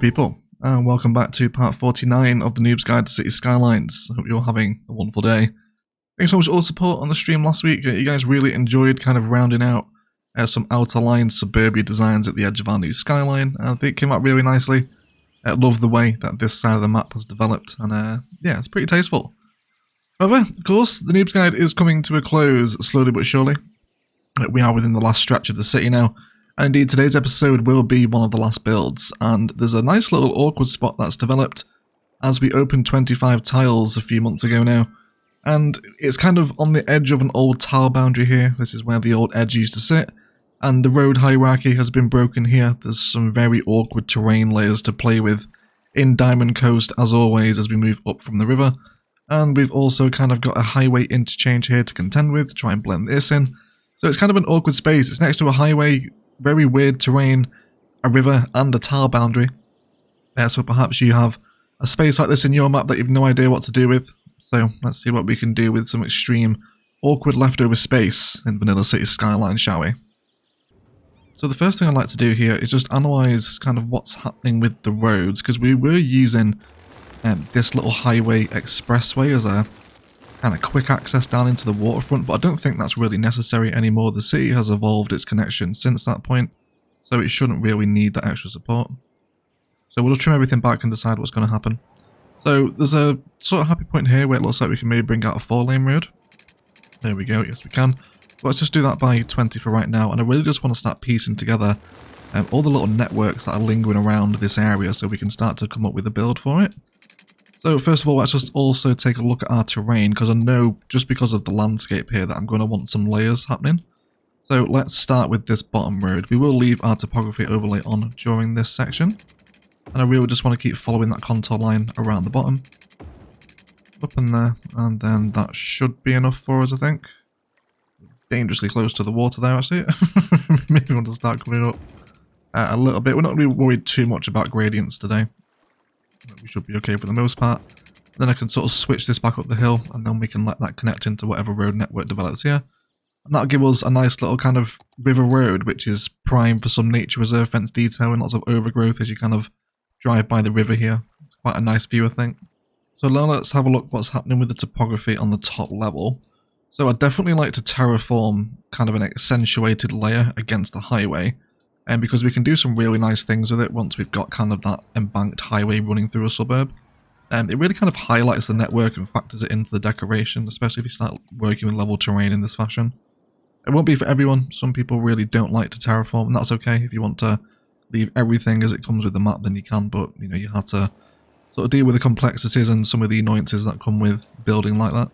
people, and welcome back to part 49 of the Noob's Guide to City Skylines. I hope you're having a wonderful day. Thanks so much for all the support on the stream last week. You guys really enjoyed kind of rounding out some outer line suburbia designs at the edge of our new skyline. I think it came out really nicely. I love the way that this side of the map has developed, and yeah, it's pretty tasteful. However, of course, the Noob's Guide is coming to a close slowly but surely. We are within the last stretch of the city now. And indeed, today's episode will be one of the last builds, and there's a nice little awkward spot that's developed as we opened 25 tiles a few months ago now. And it's kind of on the edge of an old tile boundary here. This is where the old edge used to sit, and the road hierarchy has been broken here. There's some very awkward terrain layers to play with in Diamond Coast, as always, as we move up from the river. And we've also kind of got a highway interchange here to contend with, to try and blend this in. So it's kind of an awkward space. It's next to a highway, very weird terrain, a river, and a tile boundary. So perhaps you have a space like this in your map that you've no idea what to do with. So let's see what we can do with some extreme awkward leftover space in Vanilla City Skylines, shall we? So the first thing I'd like to do here is just analyse kind of what's happening with the roads, because we were using this little highway expressway as a kind of quick access down into the waterfront, but I don't think that's really necessary anymore. The city has evolved its connection since that point, so it shouldn't really need that extra support. So we'll just trim everything back and decide what's going to happen. So there's a sort of happy point here where it looks like we can maybe bring out a 4-lane road. There we go, yes we can. But let's just do that by 20 for right now, and I really just want to start piecing together all the little networks that are lingering around this area so we can start to come up with a build for it. So first of all, let's just also take a look at our terrain, because I know just because of the landscape here that I'm going to want some layers happening. So let's start with this bottom road. We will leave our topography overlay on during this section. And I really just want to keep following that contour line around the bottom. Up in there, and then that should be enough for us, I think. Dangerously close to the water there, actually. Maybe we want to start coming up a little bit. We're not really worried too much about gradients today. We should be okay for the most part. Then I can sort of switch this back up the hill, and then we can let that connect into whatever road network develops here. And that'll give us a nice little kind of river road, which is prime for some nature reserve fence detail and lots of overgrowth as you kind of drive by the river here. It's quite a nice view, I think. So now let's have a look what's happening with the topography on the top level. So I'd definitely like to terraform kind of an accentuated layer against the highway. And because we can do some really nice things with it once we've got kind of that embanked highway running through a suburb. It really kind of highlights the network and factors it into the decoration, especially if you start working with level terrain in this fashion. It won't be for everyone. Some people really don't like to terraform, and that's okay. If you want to leave everything as it comes with the map, then you can, but you know, you have to sort of deal with the complexities and some of the annoyances that come with building like that.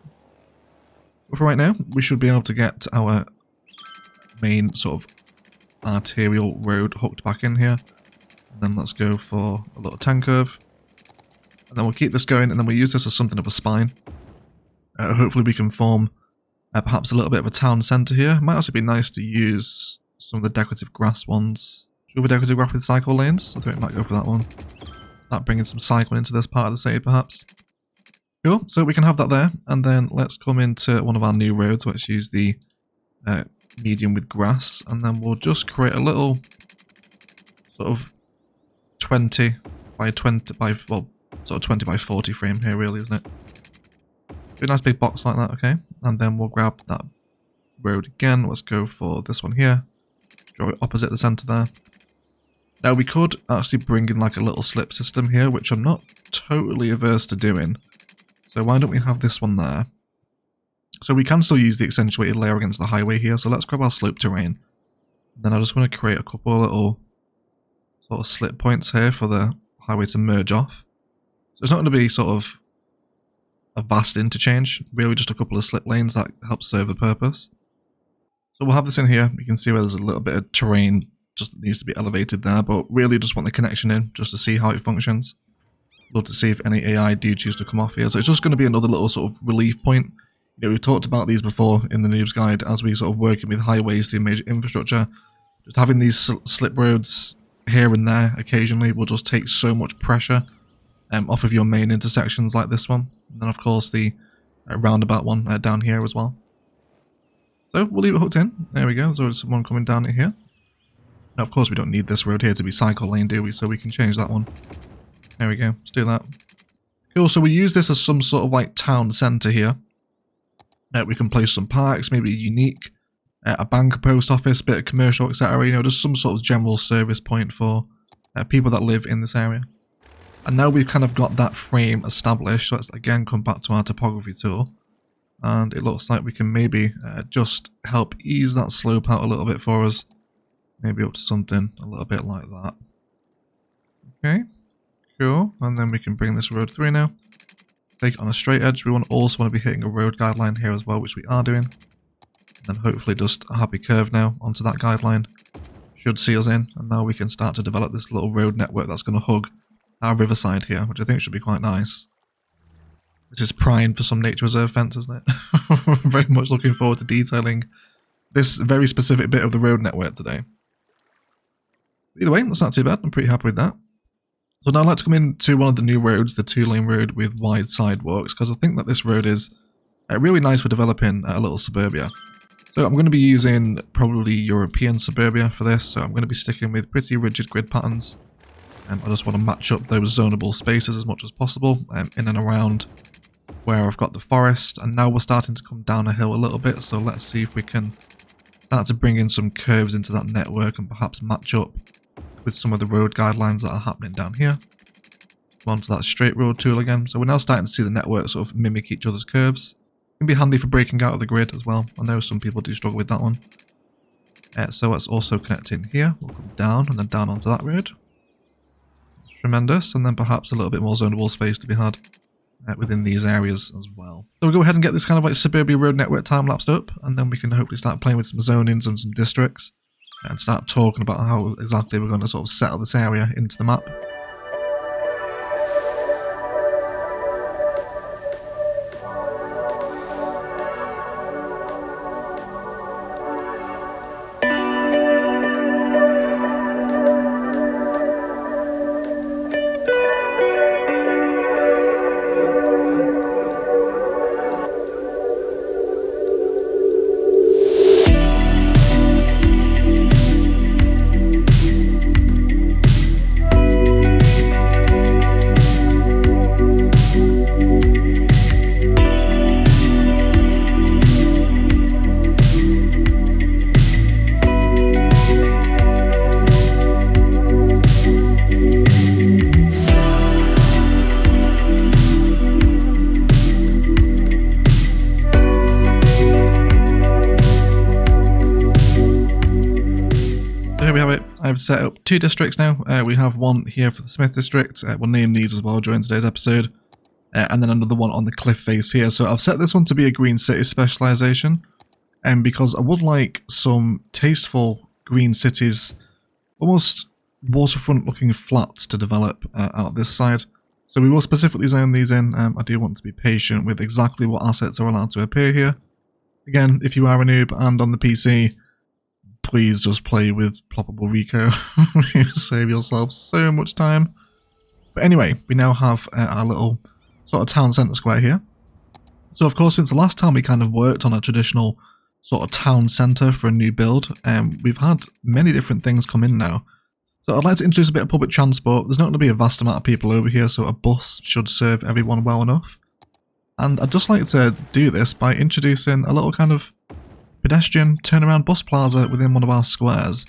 But for right now, we should be able to get our main sort of arterial road hooked back in here, and then let's go for a little 10 curve, and then we'll keep this going, and then we'll use this as something of a spine. Hopefully we can form perhaps a little bit of a town centre here. It might also be nice to use some of the decorative grass ones. Should we have a decorative grass with cycle lanes? I think we might go for that one. That bringing some cycling into this part of the city perhaps. Cool, so we can have that there, and then let's come into one of our new roads. Let's use the medium with grass, and then we'll just create a little sort of 20 by 20 by, well, sort of 20 by 40 frame here, really, isn't it? Do a nice big box like that, okay? And then we'll grab that road again. Let's go for this one here. Draw it opposite the center there. Now we could actually bring in like a little slip system here, which I'm not totally averse to doing. So why don't we have this one there? So we can still use the accentuated layer against the highway here, so let's grab our slope terrain. Then I just want to create a couple of little sort of slip points here for the highway to merge off. So it's not going to be sort of a vast interchange, really just a couple of slip lanes that help serve the purpose. So we'll have this in here. You can see where there's a little bit of terrain just needs to be elevated there, but really just want the connection in just to see how it functions. Love to see if any AI do choose to come off here. So it's just going to be another little sort of relief point. You know, we've talked about these before in the Noob's Guide as we sort of working with highways through major infrastructure. Just having these slip roads here and there occasionally will just take so much pressure off of your main intersections like this one. And then of course the roundabout one down here as well. So we'll leave it hooked in. There we go. There's already someone coming down it here. Now, of course, we don't need this road here to be cycle lane, do we? So we can change that one. There we go. Let's do that. Cool. So we use this as some sort of like town centre here. We can place some parks, maybe unique, a bank, a post office, bit of commercial, etc. You know, just some sort of general service point for people that live in this area. And now we've kind of got that frame established. So let's again come back to our topography tool. And it looks like we can maybe just help ease that slope out a little bit for us. Maybe up to something a little bit like that. Okay, cool. And then we can bring this road through now. Take it on a straight edge. We also want to be hitting a road guideline here as well, which we are doing. And then hopefully just a happy curve now onto that guideline. Should see us in. And now we can start to develop this little road network that's going to hug our riverside here, which I think should be quite nice. This is prime for some nature reserve fence, isn't it? Very much looking forward to detailing this very specific bit of the road network today. Either way, that's not too bad. I'm pretty happy with that. So now I'd like to come into one of the new roads, the 2-lane road with wide sidewalks, because I think that this road is really nice for developing a little suburbia. So I'm going to be using probably European suburbia for this, so I'm going to be sticking with pretty rigid grid patterns. I just want to match up those zonable spaces as much as possible in and around where I've got the forest. And now we're starting to come down a hill a little bit, so let's see if we can start to bring in some curves into that network and perhaps match up with some of the road guidelines that are happening down here. Come on to that straight road tool again. So we're now starting to see the network sort of mimic each other's curves. It can be handy for breaking out of the grid as well. I know some people do struggle with that one. So let's also connect in here. We'll come down and then down onto that road. Tremendous. And then perhaps a little bit more zonable space to be had within these areas as well. So we'll go ahead and get this kind of like suburbia road network time-lapsed up, and then we can hopefully start playing with some zonings and some districts and start talking about how exactly we're going to sort of settle this area into the map. I've set up 2 districts now. We have one here for the Smith district. We'll name these as well during today's episode. And then another one on the cliff face here. So I've set this one to be a green city specialization. Because I would like some tasteful green cities, almost waterfront looking flats to develop out this side. So we will specifically zone these in. I do want to be patient with exactly what assets are allowed to appear here. Again, if you are a noob and on the PC, please just play with ploppable Rico. You save yourself so much time. But anyway, we now have our little sort of town centre square here. So of course, since the last time we kind of worked on a traditional sort of town centre for a new build, we've had many different things come in now. So I'd like to introduce a bit of public transport. There's not going to be a vast amount of people over here, so a bus should serve everyone well enough. And I'd just like to do this by introducing a little kind of pedestrian turnaround bus plaza within one of our squares.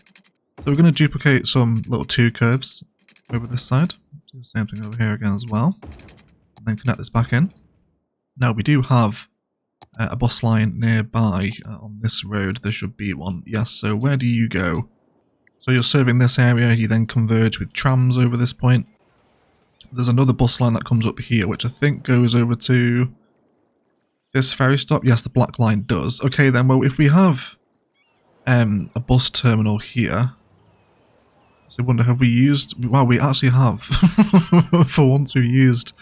So we're going to duplicate some little 2 curves over this side. Do the same thing over here again as well. And then connect this back in. Now we do have a bus line nearby on this road. There should be one. Yes, so where do you go? So you're serving this area, you then converge with trams over this point. There's another bus line that comes up here, which I think goes over to this ferry stop. Yes, the black line does. Okay then, well if we have a bus terminal here, so I wonder, have we used, well we actually have, for once we've used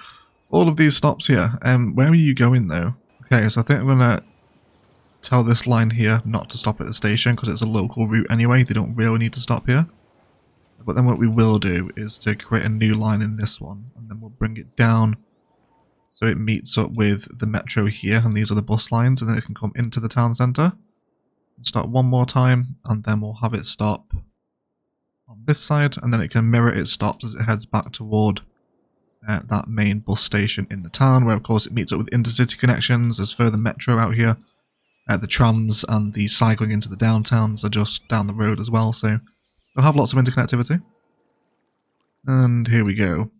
all of these stops here. Where are you going though? Okay, so I think I'm going to tell this line here not to stop at the station because it's a local route anyway, they don't really need to stop here. But then what we will do is to create a new line in this one, and then we'll bring it down so it meets up with the metro here, and these are the bus lines, and then it can come into the town centre. Start one more time, and then we'll have it stop this side, and then it can mirror its stops as it heads back toward that main bus station in the town, where of course it meets up with intercity connections. There's further metro out here. The trams and the cycling into the downtowns are just down the road as well, so we'll have lots of interconnectivity. And here we go.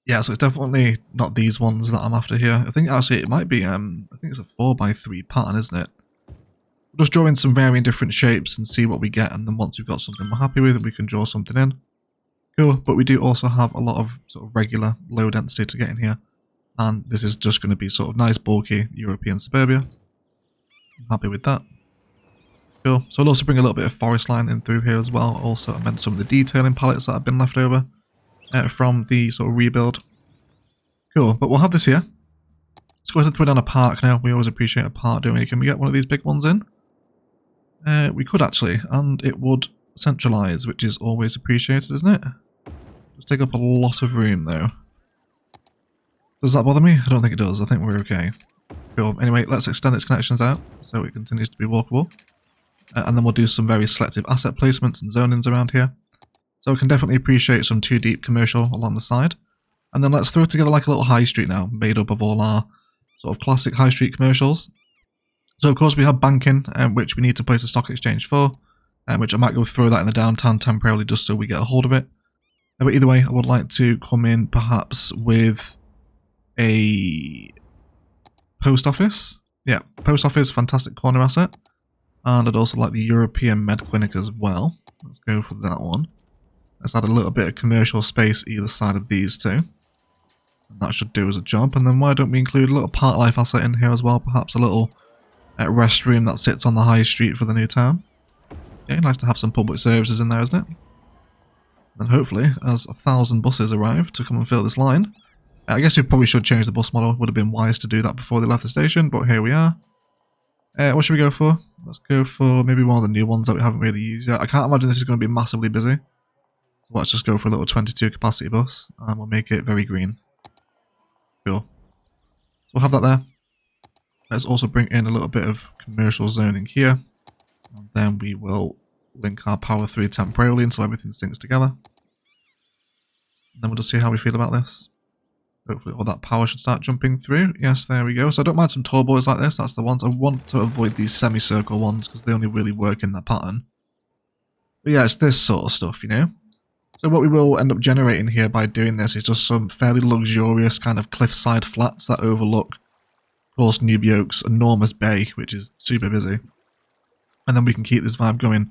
Yeah, so it's definitely not these ones that I'm after here. I think actually it might be, I think it's a 4x3 pattern, isn't it? We'll just draw in some varying different shapes and see what we get, and then once we've got something we're happy with, we can draw something in. Cool, but we do also have a lot of sort of regular low density to get in here, and this is just going to be sort of nice bulky European suburbia. I'm happy with that. Cool. So I'll also bring a little bit of forest line in through here as well. Also amend some of the detailing palettes that have been left over from the sort of rebuild. Cool, but we'll have this here. Let's go ahead and put down a park now. We always appreciate a park, don't we? Can we get one of these big ones in? We could actually, and it would centralise, which is always appreciated, isn't it? Just take up a lot of room though. Does that bother me? I don't think it does. I think we're okay. Cool. Anyway, let's extend its connections out so it continues to be walkable. And then we'll do some very selective asset placements and zonings around here. So we can definitely appreciate some too deep commercial along the side. And then let's throw together like a little high street now, made up of all our sort of classic high street commercials. So of course we have banking, which we need to place a stock exchange for, which I might go throw that in the downtown temporarily just so we get a hold of it. But either way, I would like to come in perhaps with a post office. Yeah, post office, fantastic corner asset. And I'd also like the European Med Clinic as well. Let's go for that one. Let's add a little bit of commercial space either side of these two. And that should do as a job. And then why don't we include a little park life asset in here as well? Perhaps a little restroom that sits on the high street for the new town. Yeah, nice to have some public services in there, isn't it? And hopefully, as 1,000 buses arrive to come and fill this line, I guess we probably should change the bus model. Would have been wise to do that before they left the station, but here we are. What should we go for? Let's go for maybe one of the new ones that we haven't really used yet. I can't imagine this is going to be massively busy. So let's just go for a little 22 capacity bus, and we'll make it very green. Cool. So we'll have that there. Let's also bring in a little bit of commercial zoning here. And then we will link our power through temporarily until everything syncs together. And then we'll just see how we feel about this. Hopefully all that power should start jumping through. Yes, there we go. So I don't mind some tall boys like this. That's the ones. I want to avoid these semicircle ones because they only really work in that pattern. But yeah, it's this sort of stuff, you know. So what we will end up generating here by doing this is just some fairly luxurious kind of cliffside flats that overlook, of course, Noob Yolk's enormous bay, which is super busy. And then we can keep this vibe going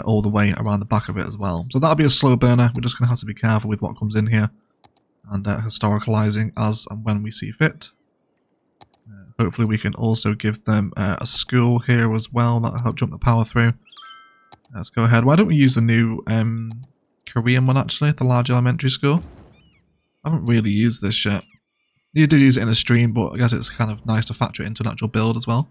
all the way around the back of it as well. So that'll be a slow burner. We're just going to have to be careful with what comes in here. And historicalizing as and when we see fit. Hopefully we can also give them a school here as well. That'll help jump the power through. Let's go ahead. Why don't we use the new Korean one actually, the large elementary school? I haven't really used this yet. You do use it in a stream, but I guess it's kind of nice to factor it into an actual build as well.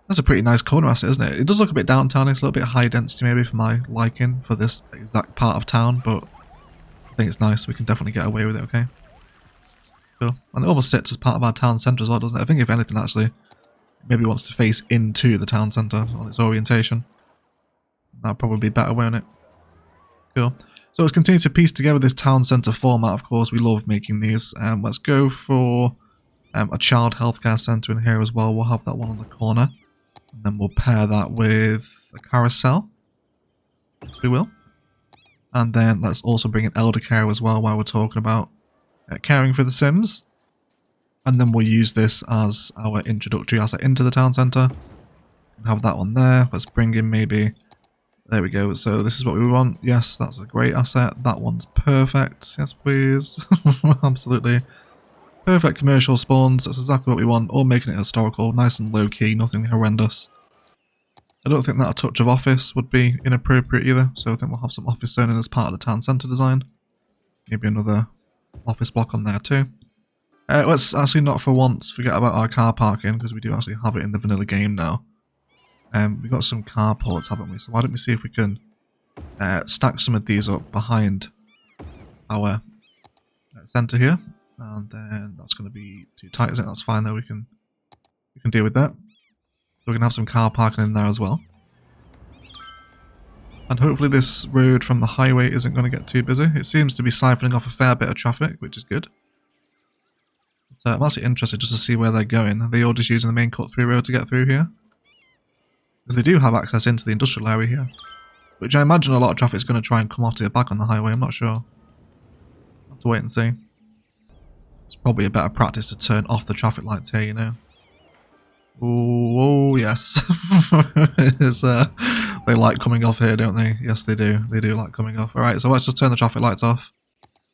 That's a pretty nice corner asset, isn't it? It does look a bit downtown. It's a little bit high density maybe for my liking for this exact part of town, but I think it's nice. We can definitely get away with it, okay? Cool. And it almost sits as part of our town centre as well, doesn't it? I think if anything, actually, maybe wants to face into the town centre on its orientation. That'd probably be better, won't it? Cool. So let's continue to piece together this town centre format. Of course, we love making these. Let's go for a child healthcare centre in here as well. We'll have that one on the corner. And then we'll pair that with a carousel. Yes, we will. And then let's also bring in elder care as well while we're talking about caring for the Sims. And then we'll use this as our introductory asset into the town centre. Have that one there. Let's bring in maybe... There we go. So this is what we want. Yes, that's a great asset. That one's perfect. Yes, please. Absolutely. Perfect commercial spawns. That's exactly what we want. All making it historical. Nice and low-key. Nothing horrendous. I don't think that a touch of office would be inappropriate either, so I think we'll have some office zoning as part of the town centre design. Maybe another office block on there too. Let's actually not for once forget about our car parking, because we do actually have it in the vanilla game now. We've got some carports, haven't we? So why don't we see if we can stack some of these up behind our centre here. And then that's going to be too tight, isn't it? That's fine though, we can deal with that. So we can have some car parking in there as well. And hopefully this road from the highway isn't going to get too busy. It seems to be siphoning off a fair bit of traffic, which is good. So I'm actually interested just to see where they're going. Are they all just using the main cut-through road to get through here? Because they do have access into the industrial area here. Which I imagine a lot of traffic is going to try and come off to get back on the highway, I'm not sure. I'll have to wait and see. It's probably a better practice to turn off the traffic lights here, you know. Oh yes. They like coming off here, don't they? Yes, they do. They do like coming off. Alright, so let's just turn the traffic lights off.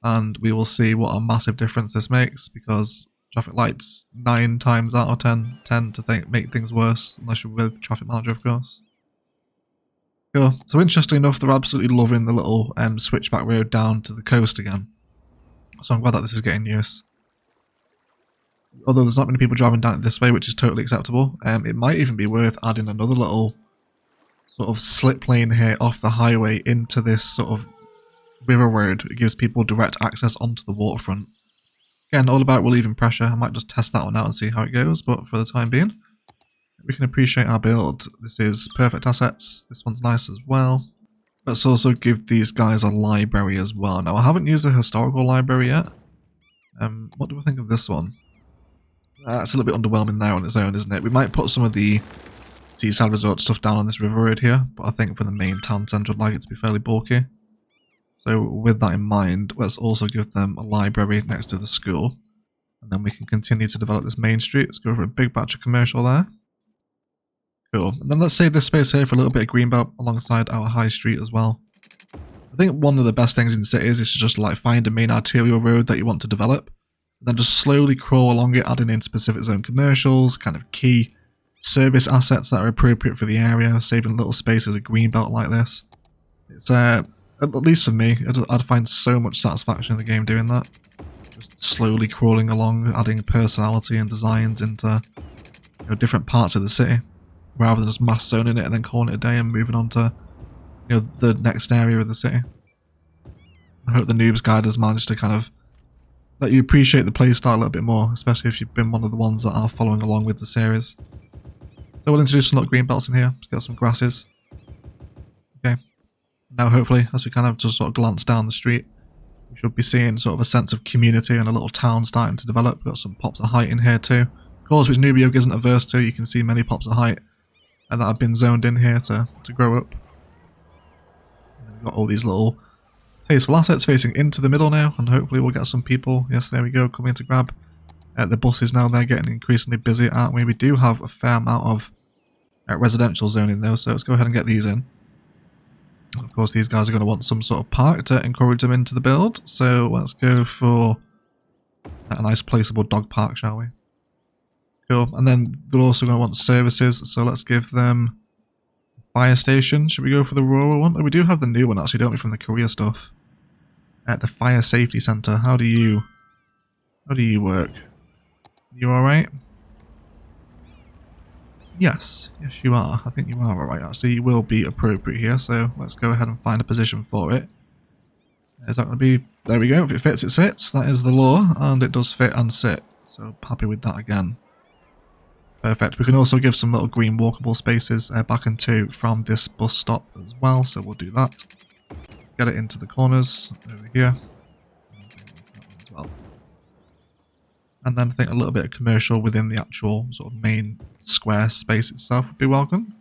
And we will see what a massive difference this makes, because traffic lights 9 times out of 10 tend to make things worse, unless you're with traffic manager, of course. Cool. So interestingly enough, they're absolutely loving the little switchback road down to the coast again. So I'm glad that this is getting use. Although there's not many people driving down it this way, which is totally acceptable. It might even be worth adding another little sort of slip lane here off the highway into this sort of river road. It gives people direct access onto the waterfront. Again, all about relieving pressure. I might just test that one out and see how it goes, but for the time being, we can appreciate our build. This is perfect assets. This one's nice as well. Let's also give these guys a library as well. Now, I haven't used a historical library yet. What do I think of this one? It's a little bit underwhelming there on its own, isn't it? We might put some of the seaside resort stuff down on this river road here, but I think for the main town centre I'd like it to be fairly bulky. So with that in mind, let's also give them a library next to the school, and then we can continue to develop this main street. Let's go for a big batch of commercial there. Cool. And then let's save this space here for a little bit of greenbelt alongside our high street as well. I think one of the best things in cities is to just like find a main arterial road that you want to develop, and then just slowly crawl along it, adding in specific zone commercials, kind of key service assets that are appropriate for the area, saving little spaces of greenbelt like this. It's at least for me, I'd find so much satisfaction in the game doing that. Just slowly crawling along, adding personality and designs into different parts of the city, rather than just mass zoning it and then calling it a day and moving on to the next area of the city. I hope the Noobs guide has managed to kind of let you appreciate the playstyle a little bit more, especially if you've been one of the ones that are following along with the series. So we'll introduce some little green belts in here, let's get some grasses. Okay. Now hopefully, as we kind of just sort of glance down the street, we should be seeing sort of a sense of community and a little town starting to develop. We've got some pops of height in here too. Of course, which Noob Yolk isn't averse to, you can see many pops of height and that have been zoned in here to grow up. And we've got all these little tasteful assets facing into the middle now, and hopefully we'll get some people, yes there we go, coming to grab the buses now. They're getting increasingly busy, aren't we? We do have a fair amount of residential zoning though, so let's go ahead and get these in. Of course, these guys are going to want some sort of park to encourage them into the build, so let's go for a nice placeable dog park, shall we? Cool. And then they're also going to want services, so let's give them fire station. Should we go for the rural one? Oh, we do have the new one actually, don't we, from the Korea stuff? At the fire safety center. How do you work? You alright? Yes, you are. I think you are alright actually. You will be appropriate here, so let's go ahead and find a position for it. Is that going to be... There we go. If it fits, it sits. That is the law, and it does fit and sit. So happy with that again. Perfect. We can also give some little green walkable spaces back and to from this bus stop as well, so we'll do that. Get it into the corners over here. As well. And then I think a little bit of commercial within the actual sort of main square space itself would be welcome.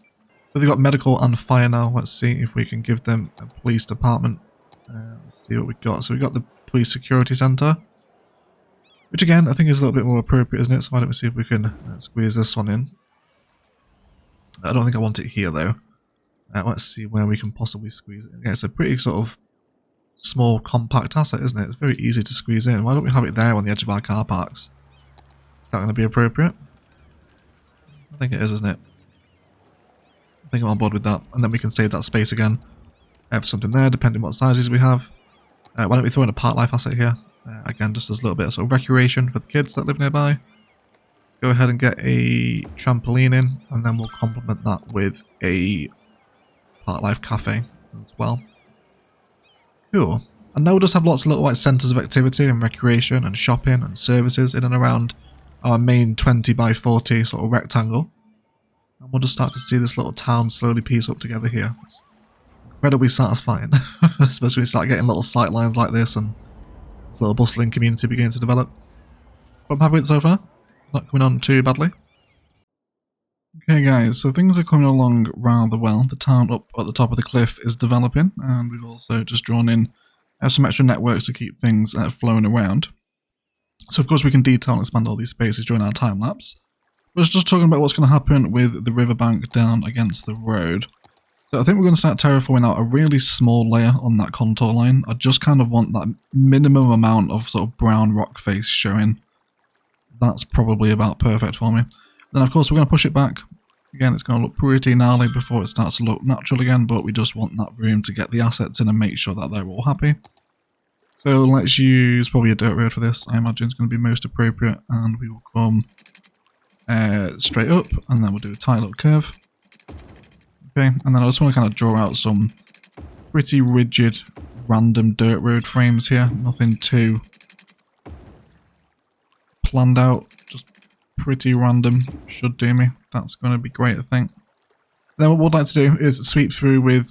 But they've got medical and fire now. Let's see if we can give them a police department. Let's see what we've got. So we've got the police security centre, which again I think is a little bit more appropriate, isn't it? So why don't we see if we can squeeze this one in. I don't think I want it here though. Let's see where we can possibly squeeze it in. Yeah, it's a pretty sort of small compact asset, isn't it? It's very easy to squeeze in. Why don't we have it there on the edge of our car parks? Is that going to be appropriate? I think it is, isn't it? I think I'm on board with that. And then we can save that space again for something there, depending what sizes we have. Why don't we throw in a park life asset here? Again, just as a little bit of sort of recreation for the kids that live nearby. Go ahead and get a trampoline in, and then we'll complement that with a park life cafe as well. Cool. And now we'll just have lots of little like centres of activity and recreation and shopping and services in and around our main 20 by 40 sort of rectangle. And we'll just start to see this little town slowly piece up together here. It's incredibly satisfying, especially when you start getting little sight lines like this and this little bustling community beginning to develop. But I'm happy with it so far. Not coming on too badly. Okay guys, so things are coming along rather well. The town up at the top of the cliff is developing, and we've also just drawn in some extra networks to keep things flowing around. So of course we can detail and expand all these spaces during our time lapse. We're just talking about what's going to happen with the riverbank down against the road. So I think we're going to start terraforming out a really small layer on that contour line. I just kind of want that minimum amount of sort of brown rock face showing. That's probably about perfect for me. Then of course we're going to push it back. Again, it's going to look pretty gnarly before it starts to look natural again, but we just want that room to get the assets in and make sure that they're all happy. So let's use probably a dirt road for this. I imagine it's going to be most appropriate, and we will come straight up, and then we'll do a tight little curve. Okay, and then I just want to kind of draw out some pretty rigid, random dirt road frames here. Nothing too planned out, just pretty random. Should do me. That's going to be great, I think. Then what we'd like to do is sweep through with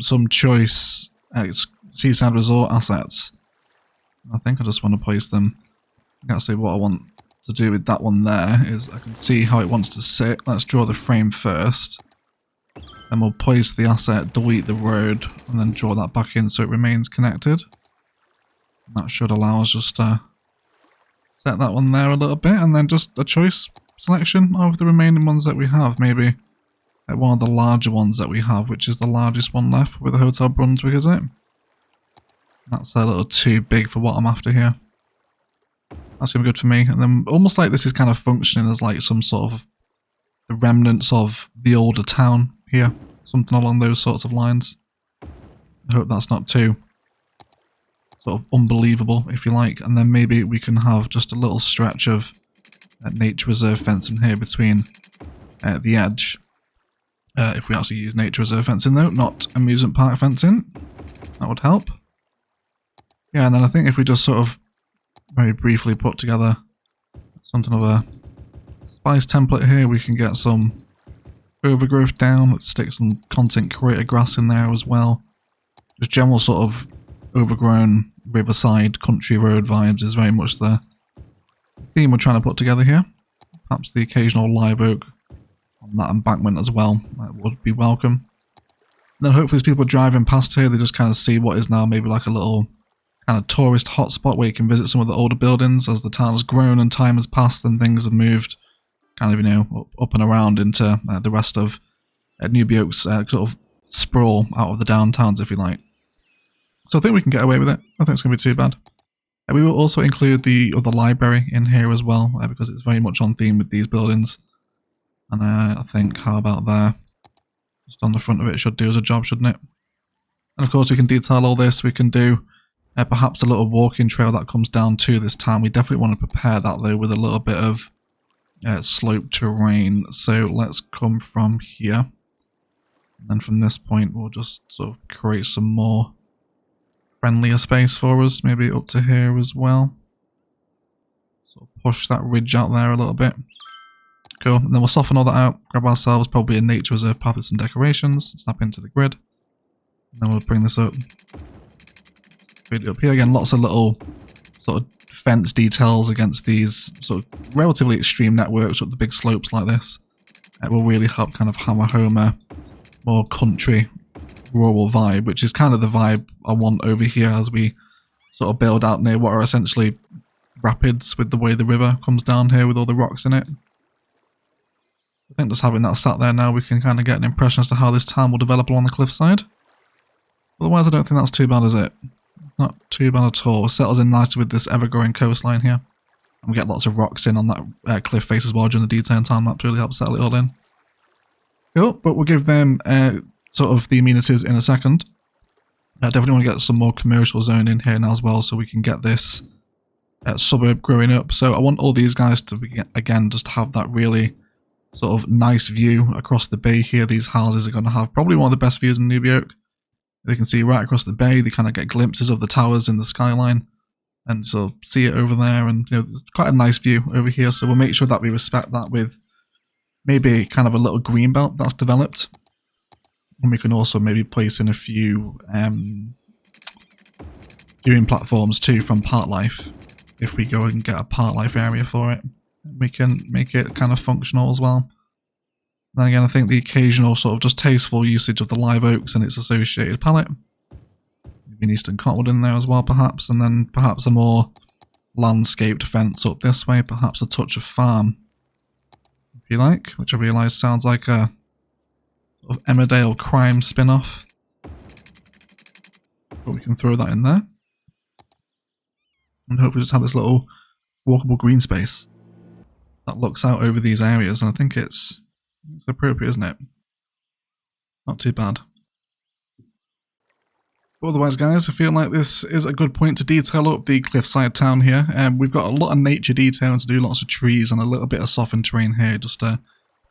some choice seaside resort assets. I think I just want to place them. Actually, what I want to do with that one there is I can see how it wants to sit. Let's draw the frame first. Then we'll place the asset, delete the road, and then draw that back in so it remains connected. That should allow us just to set that one there a little bit, and then just a choice selection of the remaining ones that we have. Maybe one of the larger ones that we have, which is the largest one left with the Hotel Brunswick, is it? That's a little too big for what I'm after here. That's going to be good for me. And then almost like this is kind of functioning as like some sort of the remnants of the older town here. Something along those sorts of lines. I hope that's not too sort of unbelievable, if you like. And then maybe we can have just a little stretch of nature reserve fencing here between the edge. If we actually use nature reserve fencing though, not amusement park fencing. That would help. Yeah, and then I think if we just sort of very briefly put together something of a spice template here, we can get some overgrowth down. Let's stick some content creator grass in there as well. Just general sort of overgrown riverside country road vibes is very much the theme we're trying to put together here. Perhaps the occasional live oak on that embankment as well. That would be welcome. And then hopefully as people driving past here, they just kind of see what is now maybe like a little kind of tourist hotspot where you can visit some of the older buildings as the town has grown and time has passed and things have moved kind of, you know, up and around into the rest of Noob Yolk's sort of sprawl out of the downtowns, if you like. So I think we can get away with it. I think it's going to be too bad. We will also include the other library in here as well, because it's very much on theme with these buildings. And I think, how about there? Just on the front of it should do as a job, shouldn't it? And of course we can detail all this. We can do perhaps a little walking trail that comes down to this town. We definitely want to prepare that though with a little bit of slope terrain. So let's come from here. And then from this point we'll just sort of create some more friendlier space for us, maybe up to here as well. Sort of push that ridge out there a little bit. Cool, and then we'll soften all that out, grab ourselves probably a nature reserve path with some decorations, snap into the grid. And then we'll bring this up. Up here again, lots of little sort of fence details against these sort of relatively extreme networks up the big slopes like this. It will really help kind of hammer home a more country rural vibe, which is kind of the vibe I want over here as we sort of build out near what are essentially rapids with the way the river comes down here with all the rocks in it. I think just having that sat there now we can kind of get an impression as to how this town will develop along the cliffside. Otherwise I don't think that's too bad, is it? It's not too bad at all. It settles in nicely with this ever-growing coastline here. And we get lots of rocks in on that cliff face as well during the detail time lapse, really helps settle it all in. Cool, but we'll give them sort of the amenities in a second. I definitely want to get some more commercial zone in here now as well so we can get this suburb growing up. So I want all these guys to, again, just have that really sort of nice view across the bay here. These houses are going to have probably one of the best views in Noob Yolk. They can see right across the bay. They kind of get glimpses of the towers in the skyline and so see it over there, and you know, there's quite a nice view over here. So we'll make sure that we respect that with maybe kind of a little green belt that's developed And we can also maybe place in a few viewing platforms too from Park Life. If we go and get a Park Life area for it, we can make it kind of functional as well. Then again, I think the occasional sort of just tasteful usage of the live oaks and its associated palette. Maybe an eastern cottonwood in there as well perhaps, and then perhaps a more landscaped fence up this way, perhaps a touch of farm, if you like, which I realise sounds like a sort of Emmerdale crime spin-off. But we can throw that in there. And hopefully just have this little walkable green space that looks out over these areas, and I think it's appropriate, isn't it? Not too bad. Otherwise, guys, I feel like this is a good point to detail up the cliffside town here. We've got a lot of nature detail to do, lots of trees and a little bit of softened terrain here just to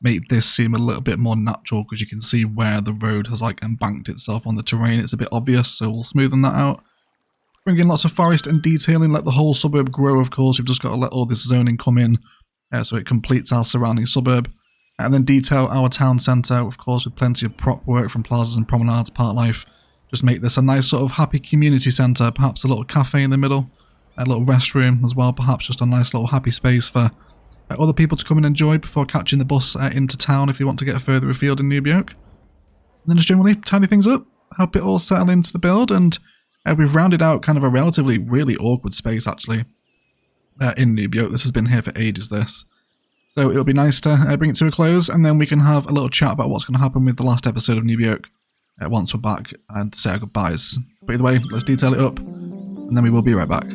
make this seem a little bit more natural, because you can see where the road has like embanked itself on the terrain. It's a bit obvious, so we'll smoothen that out. Bring in lots of forest and detailing, let the whole suburb grow, of course. We've just got to let all this zoning come in so it completes our surrounding suburb. And then detail our town centre, of course, with plenty of prop work from plazas and promenades, Park Life. Just make this a nice sort of happy community centre, perhaps a little cafe in the middle, a little restroom as well, perhaps just a nice little happy space for other people to come and enjoy before catching the bus into town if they want to get further afield in Noob Yolk. And then just generally tidy things up, help it all settle into the build, and we've rounded out kind of a relatively really awkward space actually in Noob Yolk. This has been here for ages, this. So it'll be nice to bring it to a close, and then we can have a little chat about what's going to happen with the last episode of Noob Yolk once we're back and say our goodbyes. But either way, let's detail it up, and then we will be right back.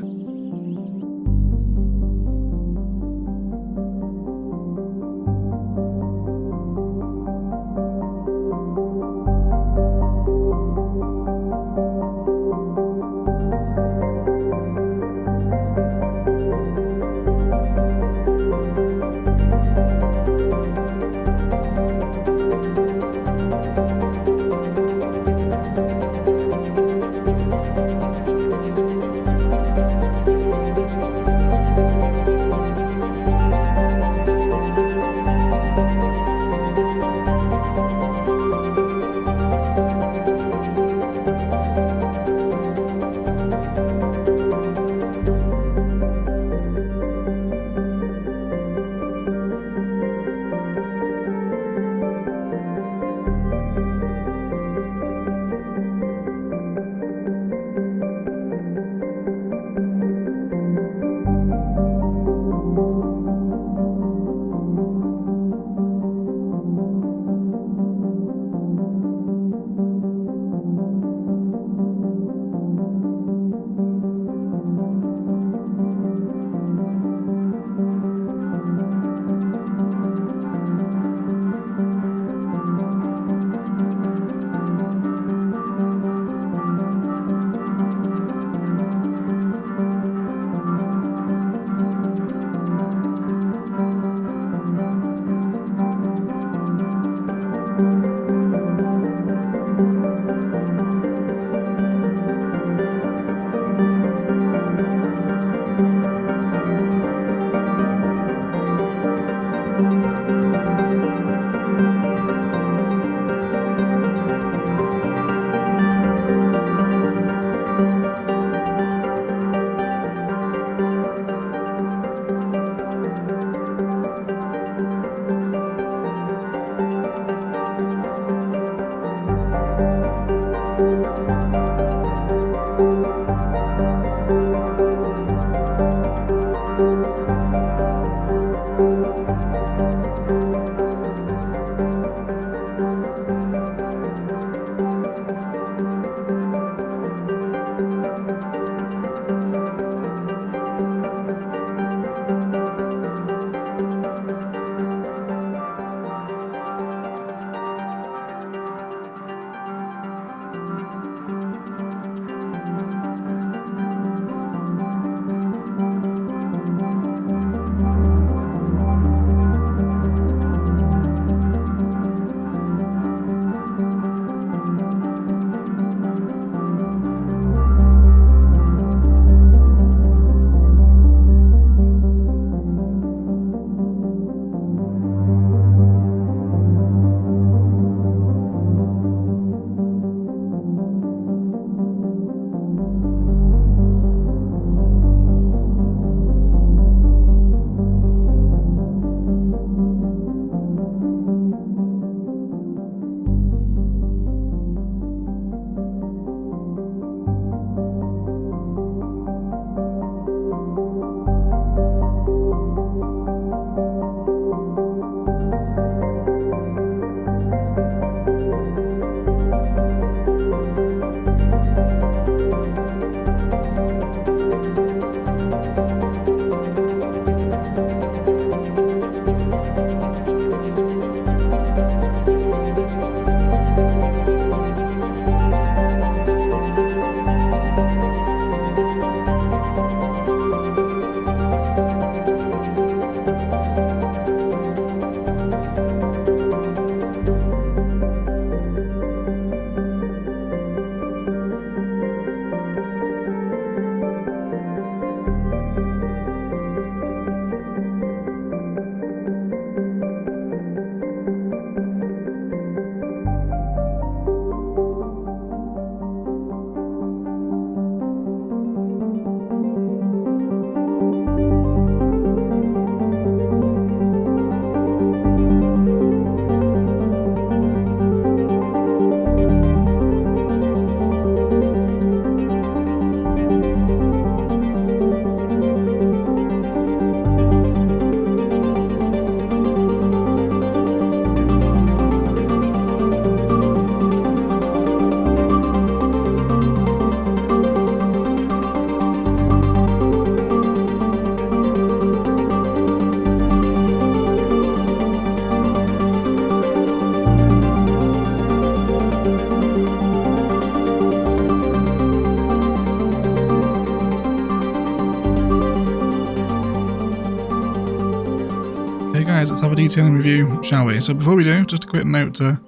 detailing review, shall we? So before we do, just a quick note to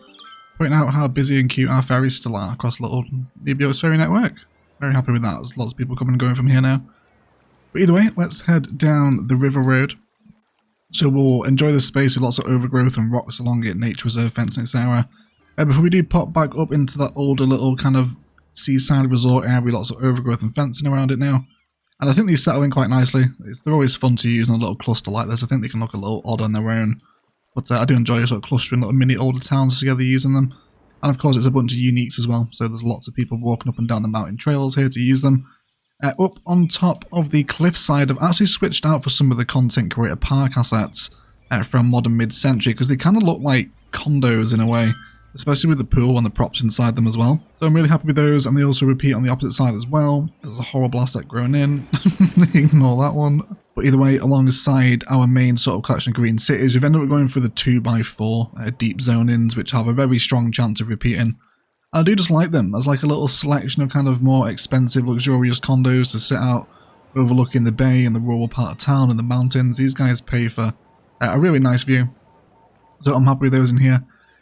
point out how busy and cute our ferries still are across the little Noob Yolk's ferry network. Very happy with that. There's lots of people coming and going from here now. But either way, let's head down the river road. So we'll enjoy this space with lots of overgrowth and rocks along it, nature reserve fencing, etc. Before we do pop back up into that older little kind of seaside resort area with lots of overgrowth and fencing around it now. And I think these settle in quite nicely. They're always fun to use in a little cluster like this. I think they can look a little odd on their own. But I do enjoy sort of clustering little mini older towns together using them. And of course it's a bunch of uniques as well. So there's lots of people walking up and down the mountain trails here to use them. Up on top of the cliffside, I've actually switched out for some of the content creator park assets from modern mid-century. Because they kind of look like condos in a way. Especially with the pool and the props inside them as well. So I'm really happy with those, and they also repeat on the opposite side as well. There's a horrible asset grown in. Ignore that one. But either way, alongside our main sort of collection of green cities, we've ended up going for the 2x4 deep zonings, which have a very strong chance of repeating. And I do just like them as like a little selection of kind of more expensive, luxurious condos to sit out overlooking the bay and the rural part of town and the mountains. These guys pay for a really nice view. So I'm happy with those in here.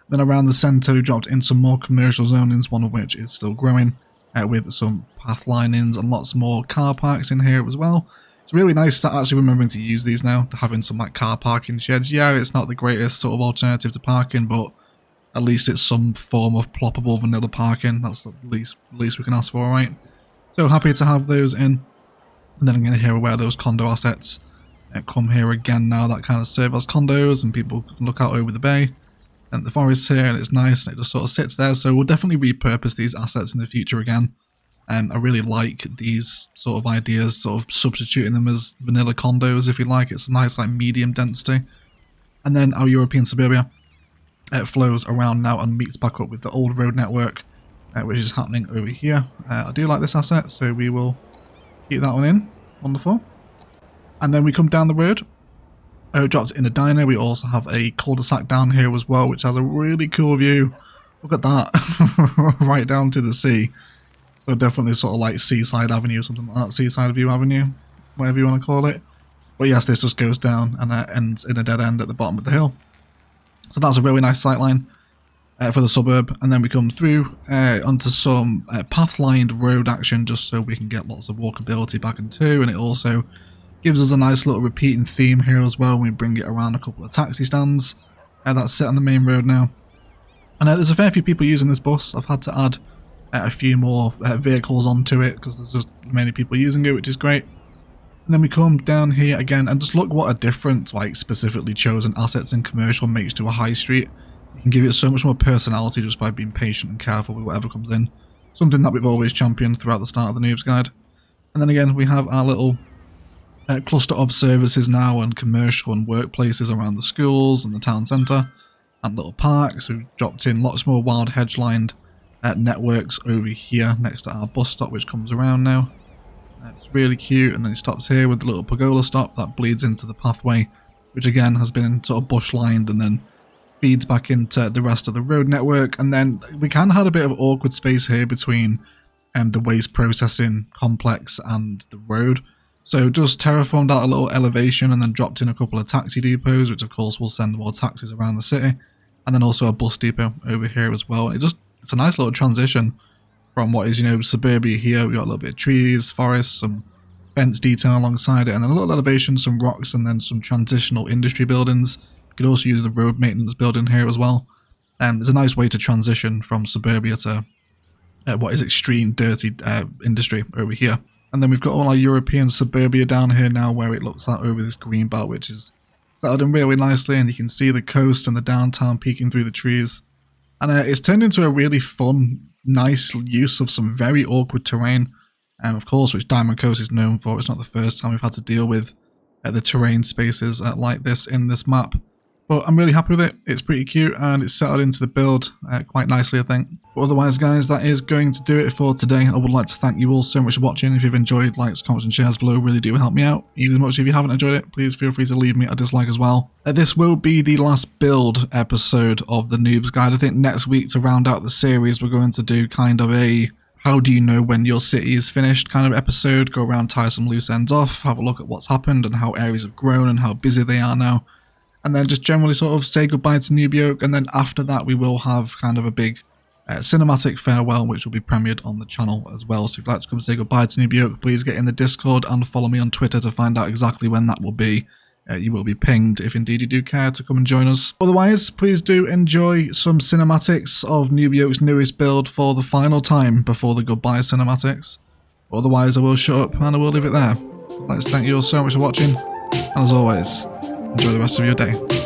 Then around the centre we dropped in some more commercial zonings, one of which is still growing, with some path linings and lots more car parks in here as well. It's really nice to actually remembering to use these now, to having some like car parking sheds. Yeah, it's not the greatest sort of alternative to parking, but at least it's some form of ploppable vanilla parking. That's the least we can ask for, right? So happy to have those in. And then I'm going to hear where those condo assets come here again now, that kind of serve as condos and people can look out over the bay. And the forest here, and it's nice, and it just sort of sits there. So we'll definitely repurpose these assets in the future again. I really like these sort of ideas, sort of substituting them as vanilla condos, if you like. It's a nice, like, medium density. And then our European suburbia flows around now and meets back up with the old road network, which is happening over here. I do like this asset, so we will keep that one in. Wonderful. And then we come down the road. Dropped in a diner. We also have a cul-de-sac down here as well, which has a really cool view. Look at that. Right down to the sea. So definitely sort of like Seaside Avenue, something like that. Seaside View Avenue, whatever you want to call it. But yes, this just goes down and ends in a dead end at the bottom of the hill. So that's a really nice sightline for the suburb. And then we come through onto some path-lined road action just so we can get lots of walkability back into. And it also gives us a nice little repeating theme here as well when we bring it around a couple of taxi stands that sit on the main road now. And there's a fair few people using this bus. I've had to add a few more vehicles onto it because there's just many people using it, which is great. And then we come down here again and just look what a different, like, specifically chosen assets in commercial makes to a high street. You can give it so much more personality just by being patient and careful with whatever comes in. Something that we've always championed throughout the start of the Noobs Guide. And then again, we have our little cluster of services now and commercial and workplaces around the schools and the town centre and little parks. We've dropped in lots more wild hedge-lined networks over here next to our bus stop, which comes around now. It's really cute, and then it stops here with the little pergola stop that bleeds into the pathway, which again has been sort of bush-lined and then feeds back into the rest of the road network. And then we kind of had a bit of awkward space here between the waste processing complex and the road. So just terraformed out a little elevation and then dropped in a couple of taxi depots, which of course will send more taxis around the city. And then also a bus depot over here as well. It's a nice little transition from what is, suburbia here. We've got a little bit of trees, forests, some fence detail alongside it, and then a little elevation, some rocks, and then some transitional industry buildings. You could also use the road maintenance building here as well. It's a nice way to transition from suburbia to what is extreme dirty industry over here. And then we've got all our European suburbia down here now where it looks out over this green belt, which is settled in really nicely, and you can see the coast and the downtown peeking through the trees. And it's turned into a really fun, nice use of some very awkward terrain, of course, which Diamond Coast is known for. It's not the first time we've had to deal with the terrain spaces like this in this map. But I'm really happy with it. It's pretty cute and it's settled into the build quite nicely, I think. But otherwise, guys, that is going to do it for today. I would like to thank you all so much for watching. If you've enjoyed, likes, comments and shares below really do help me out. Even much if you haven't enjoyed it, please feel free to leave me a dislike as well. This will be the last build episode of the Noobs Guide. I think next week, to round out the series, we're going to do kind of a how do you know when your city is finished kind of episode. Go around, tie some loose ends off, have a look at what's happened and how areas have grown and how busy they are now. and then just generally sort of say goodbye to Noob Yolk, and then after that we will have kind of a big cinematic farewell, which will be premiered on the channel as well. So if you'd like to come say goodbye to Noob Yolk, please get in the Discord and follow me on Twitter to find out exactly when that will be. You will be pinged if indeed you do care to come and join us. Otherwise, please do enjoy some cinematics of Noob Yolk's newest build for the final time before the goodbye cinematics. Otherwise, I will shut up and I will leave it there. I'd like to thank you all so much for watching, and as always, enjoy the rest of your day.